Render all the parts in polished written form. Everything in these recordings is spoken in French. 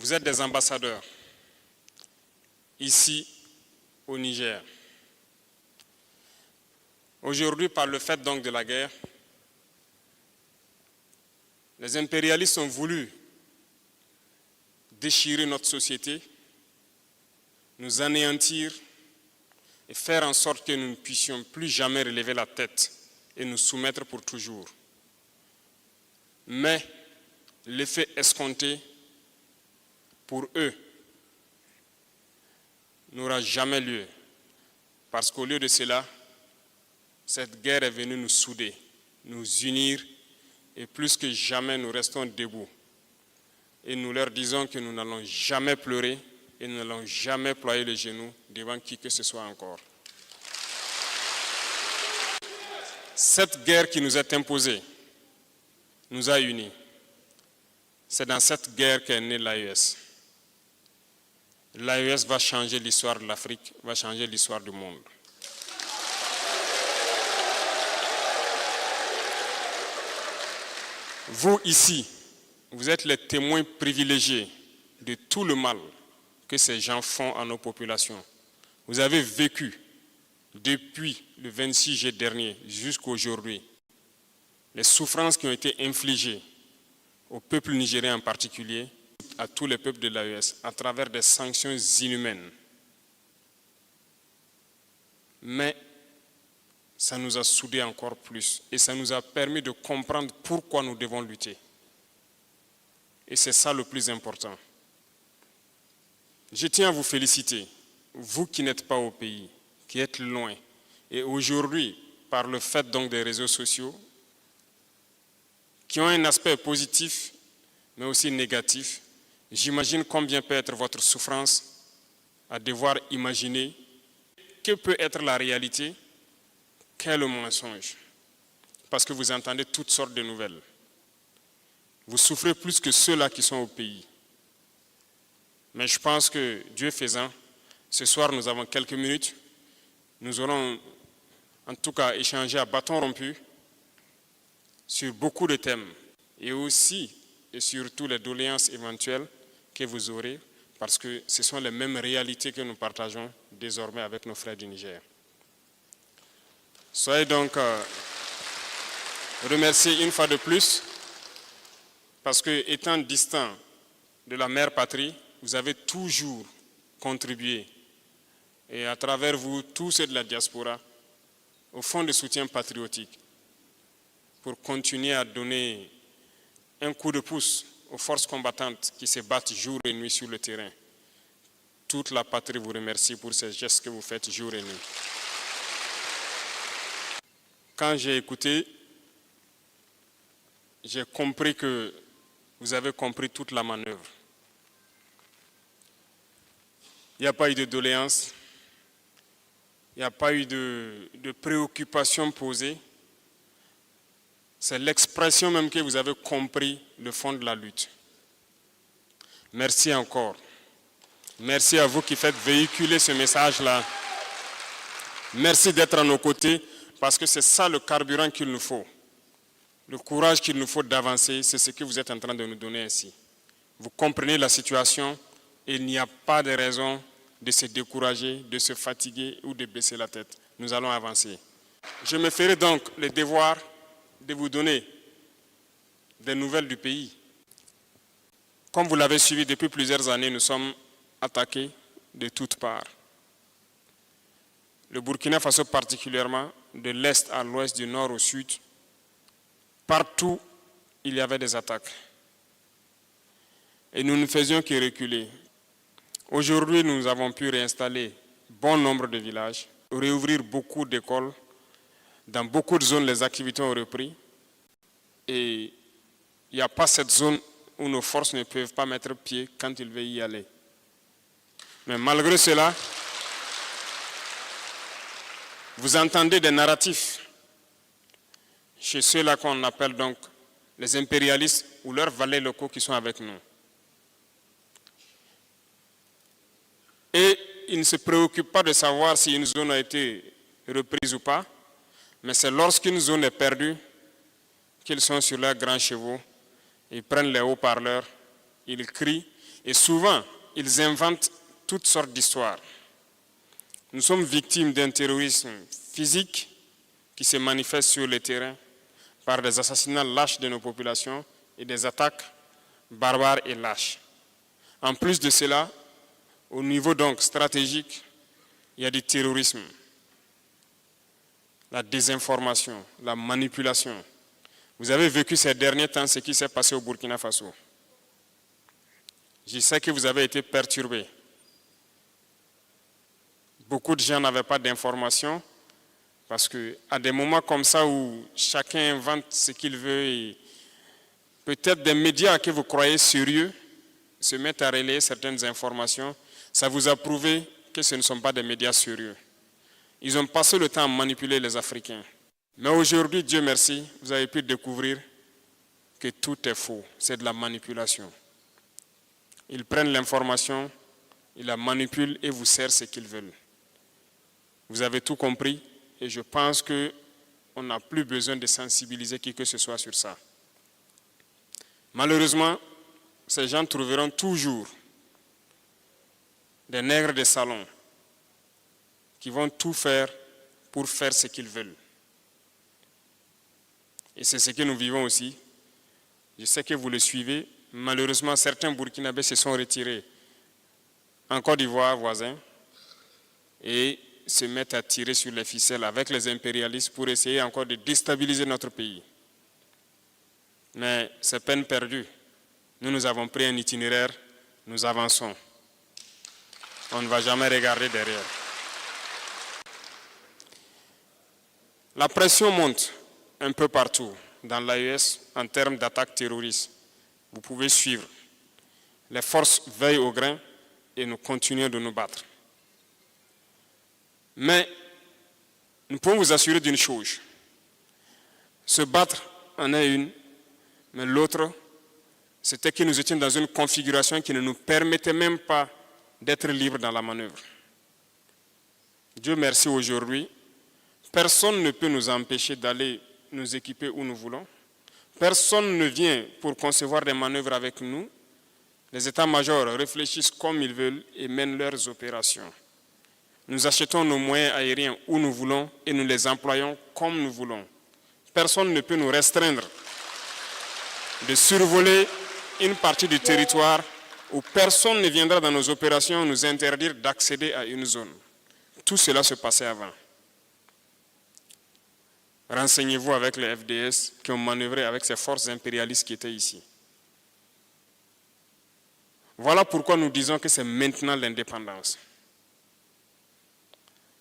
Vous êtes des ambassadeurs ici au Niger. Aujourd'hui, par le fait donc de la guerre, les impérialistes ont voulu déchirer notre société, nous anéantir et faire en sorte que nous ne puissions plus jamais relever la tête et nous soumettre pour toujours. Mais l'effet escompté pour eux n'aura jamais lieu, parce qu'au lieu de cela, cette guerre est venue nous souder, nous unir, et plus que jamais nous restons debout. Et nous leur disons que nous n'allons jamais pleurer et nous n'allons jamais ployer les genoux devant qui que ce soit encore. Cette guerre qui nous est imposée nous a unis. C'est dans cette guerre qu'est née l'AES. L'AES va changer l'histoire de l'Afrique, va changer l'histoire du monde. Vous ici, vous êtes les témoins privilégiés de tout le mal que ces gens font à nos populations. Vous avez vécu depuis le 26 juillet dernier jusqu'à aujourd'hui les souffrances qui ont été infligées au peuple nigérien en particulier, à tous les peuples de l'AES, à travers des sanctions inhumaines. Mais ça nous a soudés encore plus et ça nous a permis de comprendre pourquoi nous devons lutter. Et c'est ça le plus important. Je tiens à vous féliciter, vous qui n'êtes pas au pays, qui êtes loin. Et aujourd'hui, par le fait donc des réseaux sociaux, qui ont un aspect positif, mais aussi négatif, j'imagine combien peut être votre souffrance à devoir imaginer que peut être la réalité, qu'est le mensonge. Parce que vous entendez toutes sortes de nouvelles. Vous souffrez plus que ceux-là qui sont au pays. Mais je pense que, Dieu faisant, ce soir nous avons quelques minutes. Nous aurons en tout cas échangé à bâton rompu sur beaucoup de thèmes et aussi et surtout les doléances éventuelles que vous aurez parce que ce sont les mêmes réalités que nous partageons désormais avec nos frères du Niger. Soyez donc remerciés une fois de plus parce que étant distant de la mère patrie, vous avez toujours contribué et à travers vous, tous ceux de la diaspora, au fonds de soutien patriotique pour continuer à donner un coup de pouce aux forces combattantes qui se battent jour et nuit sur le terrain. Toute la patrie vous remercie pour ces gestes que vous faites jour et nuit. Quand j'ai écouté, j'ai compris que vous avez compris toute la manœuvre. Il n'y a pas eu de doléances, il n'y a pas eu de préoccupations posées. C'est l'expression même que vous avez compris le fond de la lutte. Merci encore. Merci à vous qui faites véhiculer ce message-là. Merci d'être à nos côtés parce que c'est ça le carburant qu'il nous faut. Le courage qu'il nous faut d'avancer, c'est ce que vous êtes en train de nous donner ainsi. Vous comprenez la situation et il n'y a pas de raison de se décourager, de se fatiguer ou de baisser la tête. Nous allons avancer. Je me ferai donc le devoir de vous donner des nouvelles du pays. Comme vous l'avez suivi depuis plusieurs années, nous sommes attaqués de toutes parts. Le Burkina Faso particulièrement, de l'est à l'ouest, du nord au sud, partout il y avait des attaques. Et nous ne faisions que reculer. Aujourd'hui, nous avons pu réinstaller bon nombre de villages, réouvrir beaucoup d'écoles. Dans beaucoup de zones, les activités ont repris. Et il n'y a pas cette zone où nos forces ne peuvent pas mettre pied quand ils veulent y aller. Mais malgré cela, vous entendez des narratifs chez ceux-là qu'on appelle donc les impérialistes ou leurs valets locaux qui sont avec nous. Et ils ne se préoccupent pas de savoir si une zone a été reprise ou pas, mais c'est lorsqu'une zone est perdue qu'ils sont sur leurs grands chevaux, ils prennent les haut-parleurs, ils crient, Et souvent, ils inventent toutes sortes d'histoires. Nous sommes victimes d'un terrorisme physique qui se manifeste sur le terrain par des assassinats lâches de nos populations et des attaques barbares et lâches. En plus de cela, au niveau donc stratégique, il y a du terrorisme, la désinformation, la manipulation. Vous avez vécu ces derniers temps ce qui s'est passé au Burkina Faso. Je sais que vous avez été perturbés. Beaucoup de gens n'avaient pas d'informations parce qu'à des moments comme ça où chacun invente ce qu'il veut et peut-être des médias que vous croyez sérieux se mettent à relayer certaines informations, ça vous a prouvé que ce ne sont pas des médias sérieux. Ils ont passé le temps à manipuler les Africains. Mais aujourd'hui, Dieu merci, vous avez pu découvrir que tout est faux, c'est de la manipulation. Ils prennent l'information, ils la manipulent et vous servent ce qu'ils veulent. Vous avez tout compris et je pense qu'on n'a plus besoin de sensibiliser qui que ce soit sur ça. Malheureusement, ces gens trouveront toujours des nègres de salon qui vont tout faire pour faire ce qu'ils veulent. Et c'est ce que nous vivons aussi. Je sais que vous le suivez. Malheureusement, certains Burkinabés se sont retirés en Côte d'Ivoire voisin et se mettent à tirer sur les ficelles avec les impérialistes pour essayer encore de déstabiliser notre pays. Mais c'est peine perdue. Nous avons pris un itinéraire, nous avançons. On ne va jamais regarder derrière. La pression monte un peu partout dans l'AES en termes d'attaques terroristes. Vous pouvez suivre. Les forces veillent au grain et nous continuons de nous battre. Mais nous pouvons vous assurer d'une chose. Se battre en est une, mais l'autre, c'était que nous étions dans une configuration qui ne nous permettait même pas d'être libres dans la manœuvre. Dieu merci aujourd'hui, personne ne peut nous empêcher d'aller nous équiper où nous voulons. Personne ne vient pour concevoir des manœuvres avec nous. Les états-majors réfléchissent comme ils veulent et mènent leurs opérations. Nous achetons nos moyens aériens où nous voulons et nous les employons comme nous voulons. Personne ne peut nous restreindre de survoler une partie du territoire où personne ne viendra dans nos opérations nous interdire d'accéder à une zone. Tout cela se passait avant. Renseignez-vous avec les FDS qui ont manœuvré avec ces forces impérialistes qui étaient ici. Voilà pourquoi nous disons que c'est maintenant l'indépendance.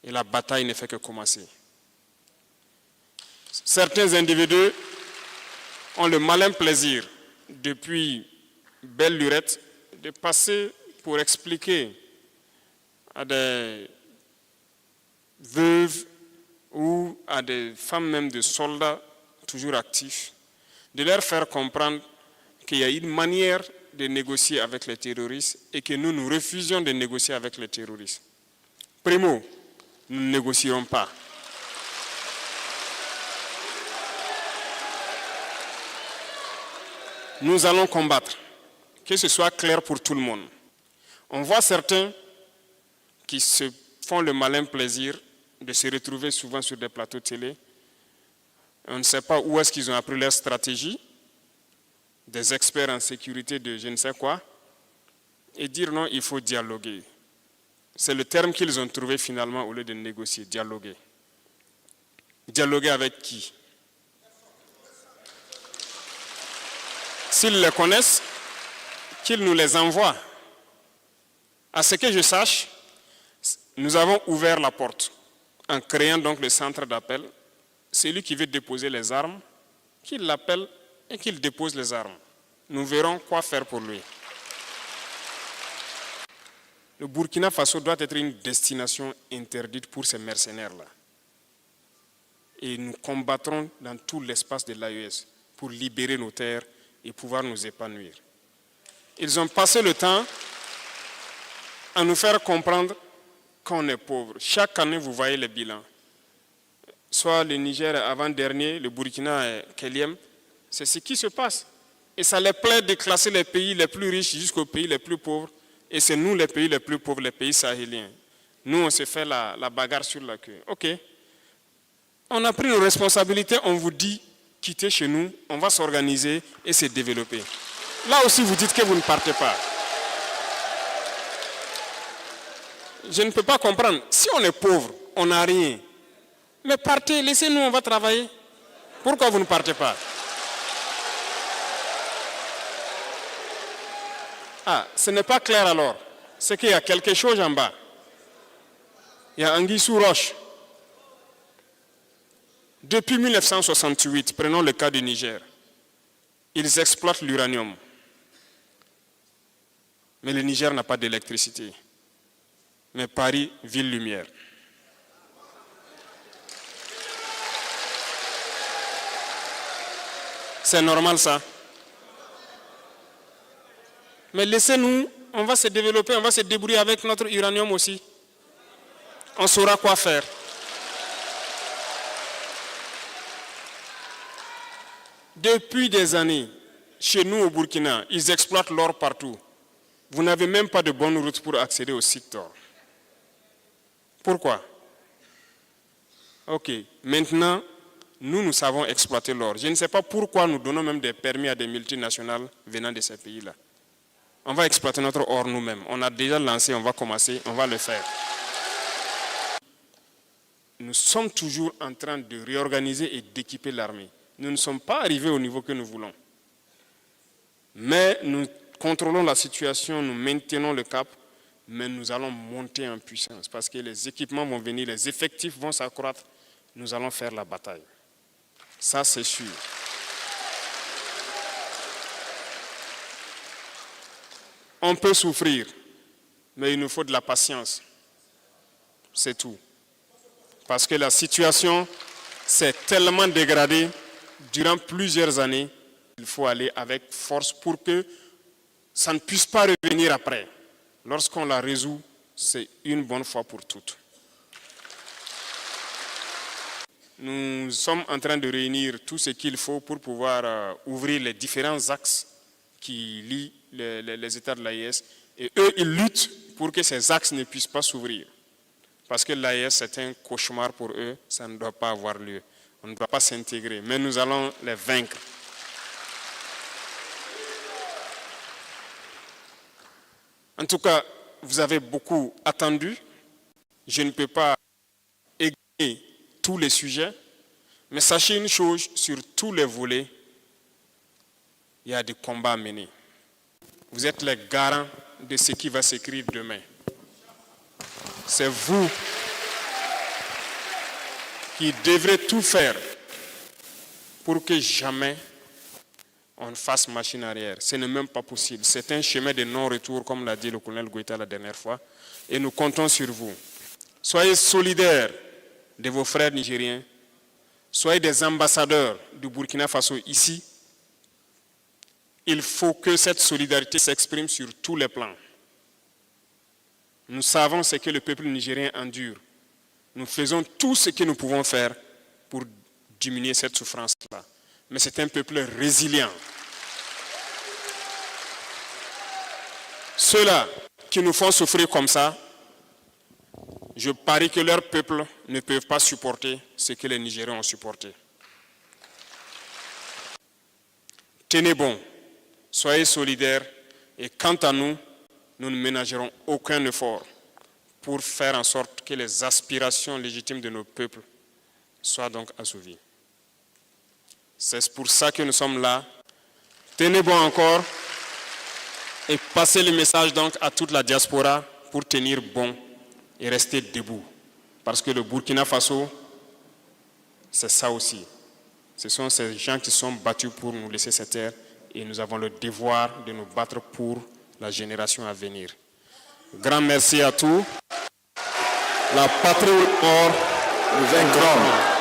Et la bataille ne fait que commencer. Certains individus ont le malin plaisir, depuis belle lurette, de passer pour expliquer à des veuves ou à des femmes même de soldats toujours actifs, de leur faire comprendre qu'il y a une manière de négocier avec les terroristes et que nous refusions de négocier avec les terroristes. Primo, nous ne négocierons pas. Nous allons combattre, que ce soit clair pour tout le monde. On voit certains qui se font le malin plaisir de se retrouver souvent sur des plateaux télé. On ne sait pas où est-ce qu'ils ont appris leur stratégie, des experts en sécurité de je ne sais quoi, et dire non, il faut dialoguer. C'est le terme qu'ils ont trouvé finalement au lieu de négocier, dialoguer. Dialoguer avec qui? S'ils les connaissent, qu'ils nous les envoient. À ce que je sache, nous avons ouvert la porte en créant donc le centre d'appel. Celui qui veut déposer les armes, qu'il l'appelle et qu'il dépose les armes. Nous verrons quoi faire pour lui. Le Burkina Faso doit être une destination interdite pour ces mercenaires-là. Et nous combattrons dans tout l'espace de l'AES pour libérer nos terres et pouvoir nous épanouir. Ils ont passé le temps à nous faire comprendre qu'on est pauvre. Chaque année, vous voyez les bilans. Soit le Niger avant-dernier, le Burkina est quatrième. C'est ce qui se passe. Et ça les plaît de classer les pays les plus riches jusqu'aux pays les plus pauvres. Et c'est nous les pays les plus pauvres, les pays sahéliens. Nous, on se fait la bagarre sur la queue. OK. On a pris nos responsabilités, on vous dit, quittez chez nous, on va s'organiser et se développer. Là aussi, vous dites que vous ne partez pas. Je ne peux pas comprendre. Si on est pauvre, on n'a rien. Mais partez, laissez-nous, on va travailler. Pourquoi vous ne partez pas? Ah, ce n'est pas clair alors. C'est qu'il y a quelque chose en bas. Il y a anguille sous roche. Depuis 1968, prenons le cas du Niger, ils exploitent l'uranium. Mais le Niger n'a pas d'électricité. Mais Paris, ville lumière. C'est normal ça. Mais laissez-nous, on va se développer, on va se débrouiller avec notre uranium aussi. On saura quoi faire. Depuis des années, chez nous au Burkina, ils exploitent l'or partout. Vous n'avez même pas de bonne route pour accéder au site d'or. Pourquoi? Ok, maintenant, nous savons exploiter l'or. Je ne sais pas pourquoi nous donnons même des permis à des multinationales venant de ces pays-là. On va exploiter notre or nous-mêmes. On a déjà lancé, on va commencer, on va le faire. Nous sommes toujours en train de réorganiser et d'équiper l'armée. Nous ne sommes pas arrivés au niveau que nous voulons. Mais nous contrôlons la situation, nous maintenons le cap, mais nous allons monter en puissance parce que les équipements vont venir, les effectifs vont s'accroître. Nous allons faire la bataille. Ça, c'est sûr. On peut souffrir, mais il nous faut de la patience. C'est tout. Parce que la situation s'est tellement dégradée durant plusieurs années, il faut aller avec force pour que ça ne puisse pas revenir après. Lorsqu'on la résout, c'est une bonne fois pour toutes. Nous sommes en train de réunir tout ce qu'il faut pour pouvoir ouvrir les différents axes qui lient les États de l'AES. Et eux, ils luttent pour que ces axes ne puissent pas s'ouvrir. Parce que l'AES, c'est un cauchemar pour eux, ça ne doit pas avoir lieu. On ne doit pas s'intégrer, mais nous allons les vaincre. En tout cas, vous avez beaucoup attendu. Je ne peux pas égayer tous les sujets, mais sachez une chose, sur tous les volets, il y a des combats à mener. Vous êtes les garants de ce qui va s'écrire demain. C'est vous qui devrez tout faire pour que jamais on fasse machine arrière. Ce n'est même pas possible. C'est un chemin de non-retour, comme l'a dit le colonel Goïta la dernière fois, et nous comptons sur vous. Soyez solidaires de vos frères nigériens, soyez des ambassadeurs du Burkina Faso ici. Il faut que cette solidarité s'exprime sur tous les plans. Nous savons ce que le peuple nigérien endure. Nous faisons tout ce que nous pouvons faire pour diminuer cette souffrance-là. Mais c'est un peuple résilient. Ceux-là qui nous font souffrir comme ça, je parie que leur peuple ne peut pas supporter ce que les Nigériens ont supporté. Tenez bon, soyez solidaires et quant à nous, nous ne ménagerons aucun effort pour faire en sorte que les aspirations légitimes de nos peuples soient donc assouvies. C'est pour ça que nous sommes là. Tenez bon encore et passez le message donc à toute la diaspora pour tenir bon et rester debout. Parce que le Burkina Faso, c'est ça aussi. Ce sont ces gens qui sont battus pour nous laisser cette terre et nous avons le devoir de nous battre pour la génération à venir. Grand merci à tous. La patrie ou mort, nous vaincrons.